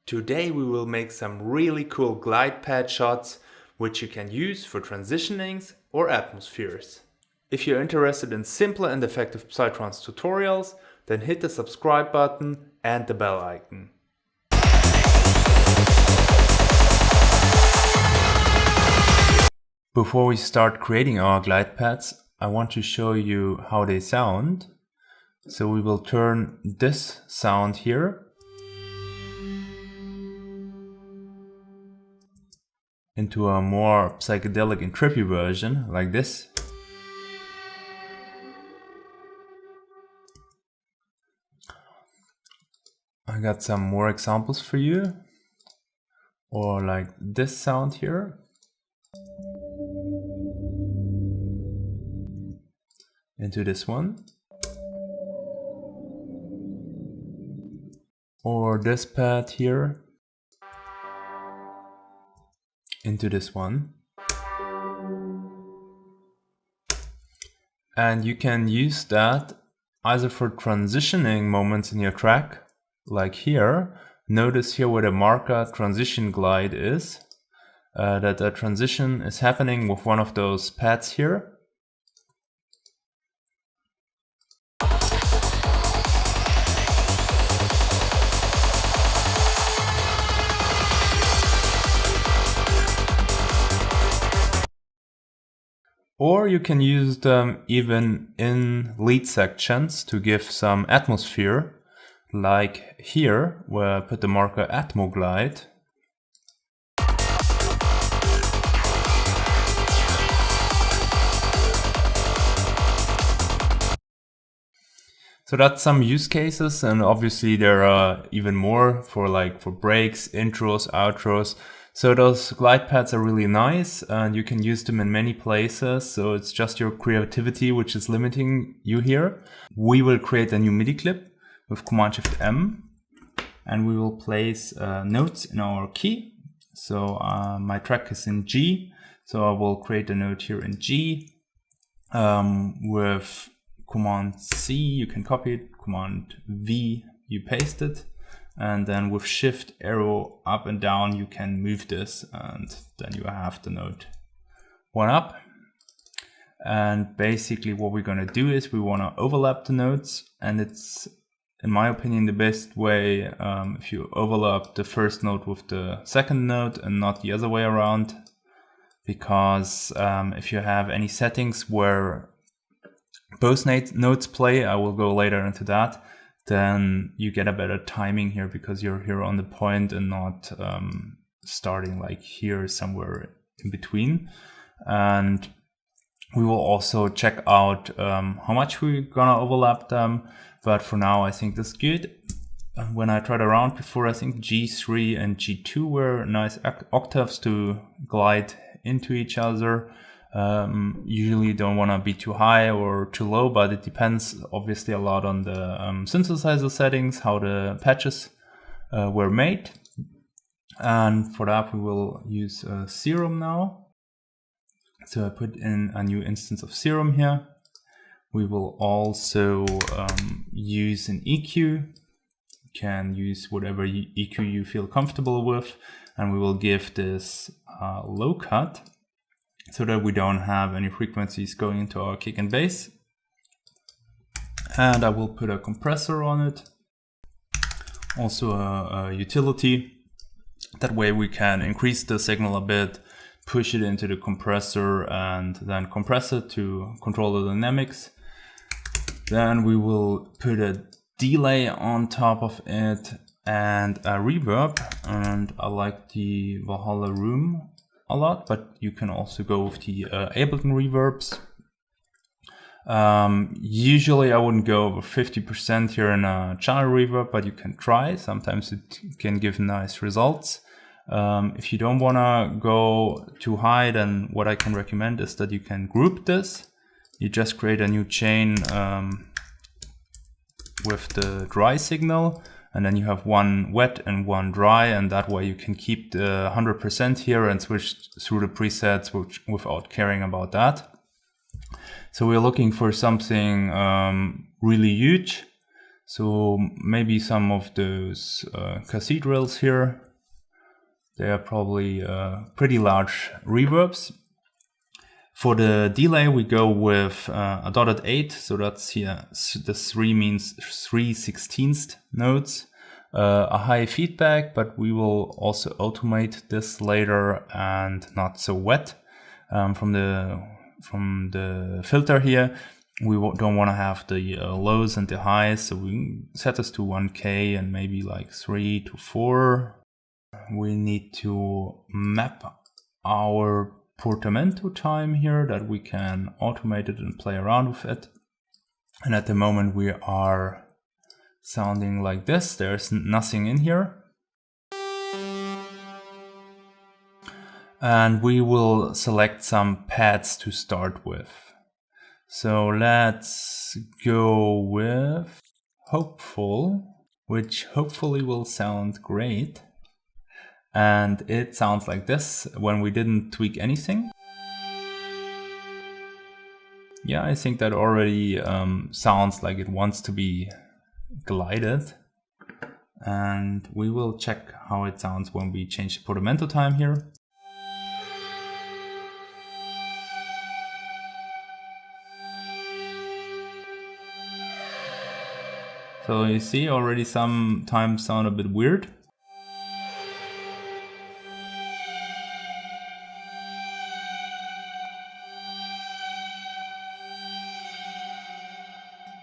Today we will make some really cool glide pad shots which you can use for transitionings or atmospheres. If you're interested in simple and effective Psytrance tutorials, then hit the subscribe button and the bell icon. Before we start creating our glide pads, I want to show you how they sound. So we will turn this sound here into a more psychedelic and trippy version, like this. I got some more examples for you. Or like this sound here. Into this one. Or this pad here. Into this one. And you can use that either for transitioning moments in your track, like here. Notice here where the marker transition glide is, that a transition is happening with one of those pads here. Or you can use them even in lead sections to give some atmosphere, like here, where I put the marker Atmo glide. So that's some use cases, and obviously there are even more for breaks, intros, outros. So those glide pads are really nice and you can use them in many places. So it's just your creativity which is limiting you here. We will create a new MIDI clip with Command-Shift-M and we will place notes in our key. So my track is in G. So I will create a note here in G with Command-C, you can copy it, Command-V, you paste it. And then with shift arrow up and down, you can move this and then you have the note one up. And basically what we're going to do is we want to overlap the notes, and it's, in my opinion, the best way if you overlap the first note with the second note and not the other way around. Because if you have any settings where both notes play, I will go later into that, then you get a better timing here because you're here on the point and not starting like here somewhere in between. And we will also check out how much we're gonna overlap them, but for now I think that's good. When I tried around before, I think G3 and G2 were nice octaves to glide into each other. Usually don't want to be too high or too low, but it depends obviously a lot on the synthesizer settings, how the patches were made. And for that we will use SERUM now. So I put in a new instance of SERUM here. We will also use an EQ. You can use whatever EQ you feel comfortable with, and we will give this low cut, so that we don't have any frequencies going into our kick and bass. And I will put a compressor on it, also a utility. That way we can increase the signal a bit, push it into the compressor, and then compress it to control the dynamics. Then we will put a delay on top of it and a reverb, and I like the Valhalla Room a lot, but you can also go with the Ableton reverbs. Usually I wouldn't go over 50% here in a channel reverb, but you can try. Sometimes it can give nice results. If you don't want to go too high, then what I can recommend is that you can group this. You just create a new chain with the dry signal, and then you have one wet and one dry, and that way you can keep the 100% here and switch through the presets without caring about that. So we're looking for something really huge. So maybe some of those cathedrals here, they are probably pretty large reverbs. For the delay, we go with a dotted 8, so that's here. The 3 means 3/16 notes. A high feedback, but we will also automate this later and not so wet. From the filter here, we don't want to have the lows and the highs, so we set this to 1K and maybe like 3 to 4. We need to map our portamento time here, that we can automate it and play around with it. And at the moment we are sounding like this. There's nothing in here. And we will select some pads to start with. So let's go with Hopeful, which hopefully will sound great. And it sounds like this when we didn't tweak anything. Yeah, I think that already sounds like it wants to be glided. And we will check how it sounds when we change the portamento time here. So you see already sometimes sound a bit weird.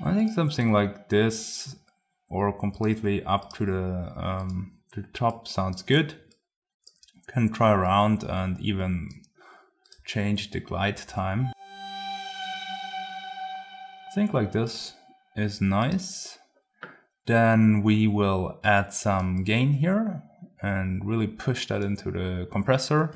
I think something like this, or completely up to the top, sounds good. Can try around and even change the glide time. I think like this is nice. Then we will add some gain here and really push that into the compressor.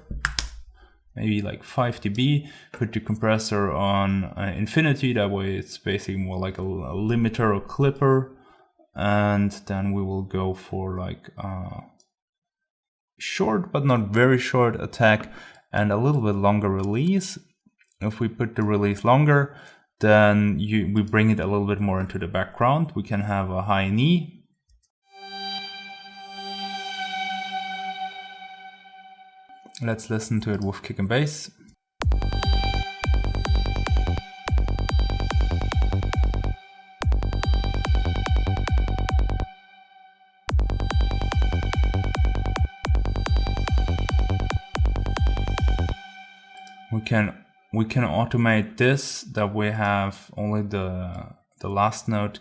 Maybe like 5 dB, put the compressor on infinity, that way it's basically more like a limiter or clipper. And then we will go for like a short but not very short attack and a little bit longer release. If we put the release longer, then we bring it a little bit more into the background. We can have a high knee. Let's listen to it with kick and bass. We can automate this, that we have only the last note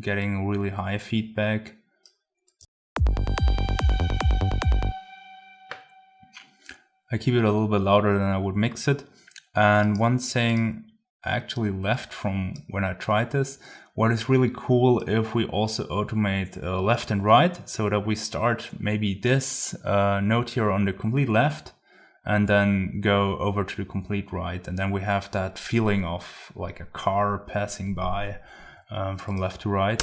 getting really high feedback. I keep it a little bit louder than I would mix it. And one thing actually left from when I tried this, what is really cool if we also automate left and right, so that we start maybe this note here on the complete left and then go over to the complete right. And then we have that feeling of like a car passing by from left to right.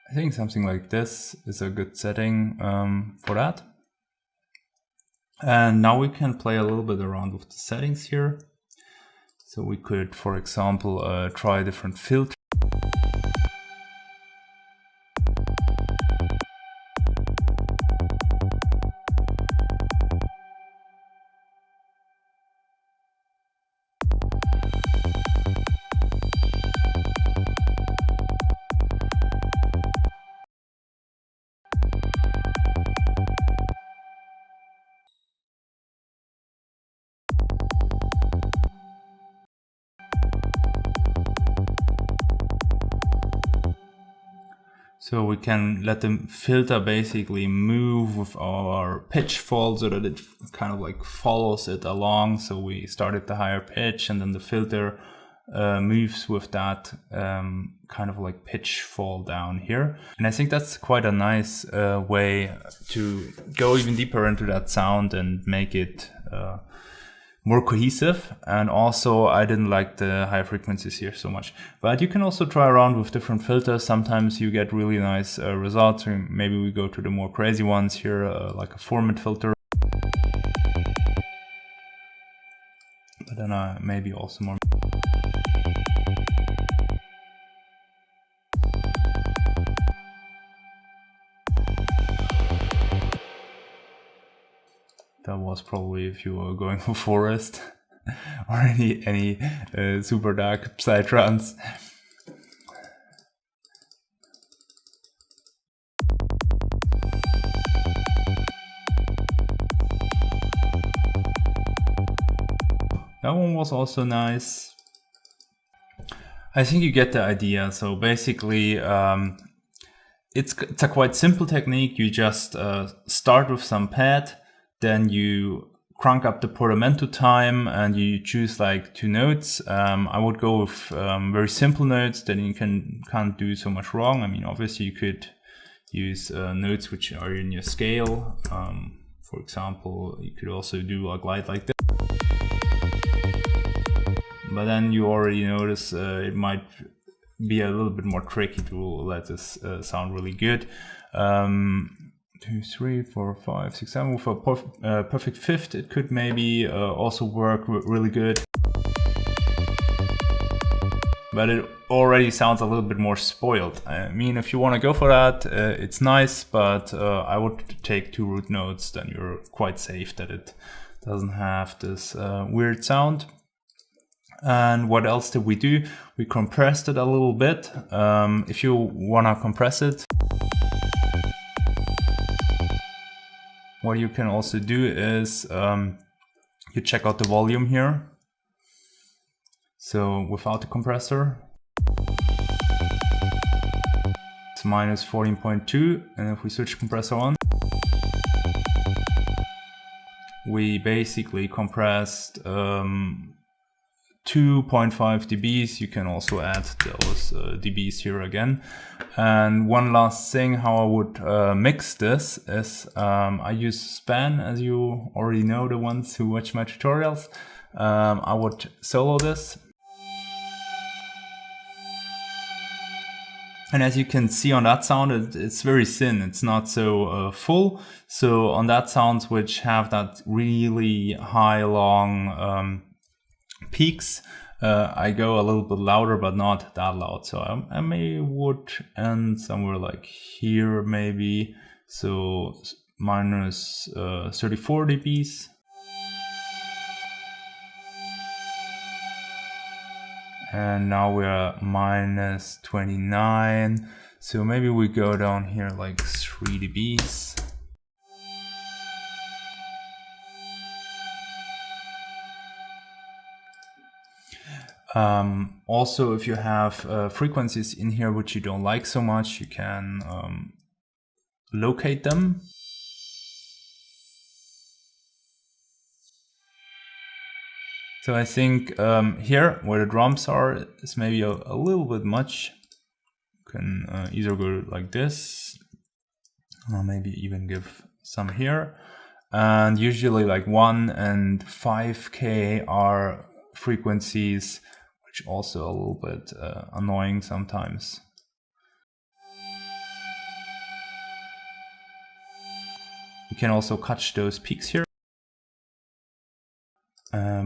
I think something like this is a good setting for that. And now we can play a little bit around with the settings here. So we could, for example, try different filters. So we can let the filter basically move with our pitch fall so that it kind of like follows it along. So we start at the higher pitch and then the filter moves with that kind of like pitch fall down here. And I think that's quite a nice way to go even deeper into that sound and make it more cohesive. And also I didn't like the high frequencies here so much, but you can also try around with different filters. Sometimes you get really nice results. Maybe we go to the more crazy ones here, like a format filter. but then maybe also more. That was probably if you were going for forest or any super dark psytrance. That one was also nice. I think you get the idea. So basically, it's a quite simple technique. You just start with some pad, then you crank up the portamento time and you choose like 2 notes. I would go with very simple notes, then you can't do so much wrong. I mean, obviously you could use notes which are in your scale. For example, you could also do a glide like this. But then you already notice it might be a little bit more tricky to let this sound really good. 2, 3, 4, 5, 6, 7. With a perfect fifth, it could maybe also work really good. But it already sounds a little bit more spoiled. I mean, if you want to go for that, it's nice, but I would take 2 root notes, then you're quite safe that it doesn't have this weird sound. And what else did we do? We compressed it a little bit. If you want to compress it, what you can also do is you check out the volume here. So without the compressor, it's -14.2, and if we switch compressor on, we basically compressed 2.5 dBs. You can also add those dBs here again. And one last thing, how I would mix this is I use span, as you already know, the ones who watch my tutorials. I would solo this. And as you can see on that sound, it's very thin, it's not so full. So on that sounds which have that really high, long peaks, I go a little bit louder, but not that loud. So I would end somewhere like here maybe. So minus 34 dBs. And now we're minus 29. So maybe we go down here like 3 dBs. Also, if you have frequencies in here which you don't like so much, you can locate them. So I think here where the drums are is maybe a little bit much. You can either go like this, or maybe even give some here. And usually like 1 and 5K are frequencies which also a little bit annoying sometimes. You can also catch those peaks here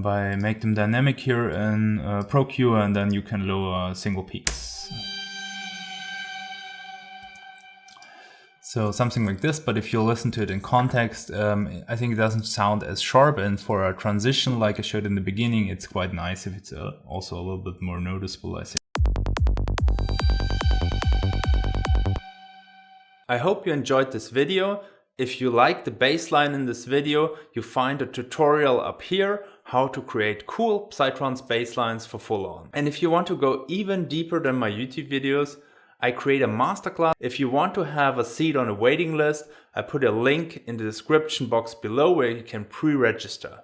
by make them dynamic here in Pro Q, and then you can lower single peaks. So something like this, but if you listen to it in context, I think it doesn't sound as sharp, and for a transition like I showed in the beginning, it's quite nice if it's also a little bit more noticeable, I think. I hope you enjoyed this video. If you like the bass line in this video, you find a tutorial up here how to create cool Psytrance bass lines for full on. And if you want to go even deeper than my YouTube videos, I create a masterclass. If you want to have a seat on a waiting list, I put a link in the description box below where you can pre-register.